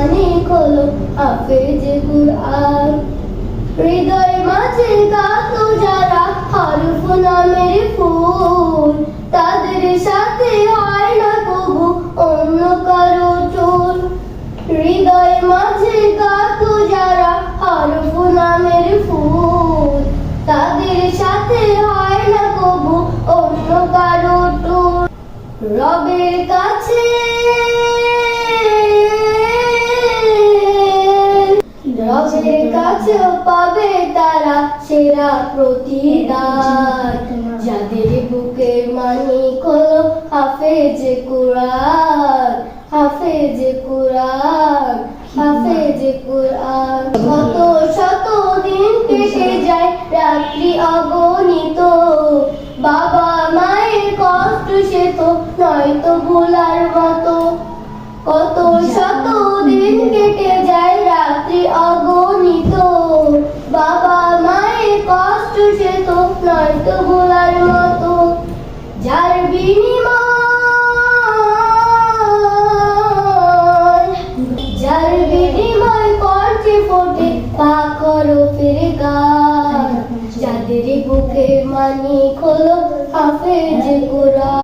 মানিক হলো হাফেজ কুরআন। হৃদয় মাঝে গাত যারা হরফ নামের ফুল, তাদের সাথে হয় না কবু অন্য কারো চুল। হৃদয় মাঝে গাত যারা হরফ নামের ফুল, তাদের সাথে হয় না কবু অন্য কারো চুল। রবের কাছে পাবে তারা সেরা প্রতিদান, যাদের বুকের মানিক হলো হাফেজ কুরআন, হাফেজ কুরআন, হাফেজ কুরআন। কত শত দিন কেটে যায় রাত্রি অগণিত, বাবা মায়ের কষ্ট সে তো নয়তো ভোলার মতো। কত শত দিন কেটে যায় রাত্রি অগণিত, বাবা মায়ের কষ্ট সে তো নয়তো ভোলার মতো। যার বিনিময় কণ্ঠে ফোটে পাক হরফের গান, যাদের বুকে মানিক হলো হাফেজ কুরআন।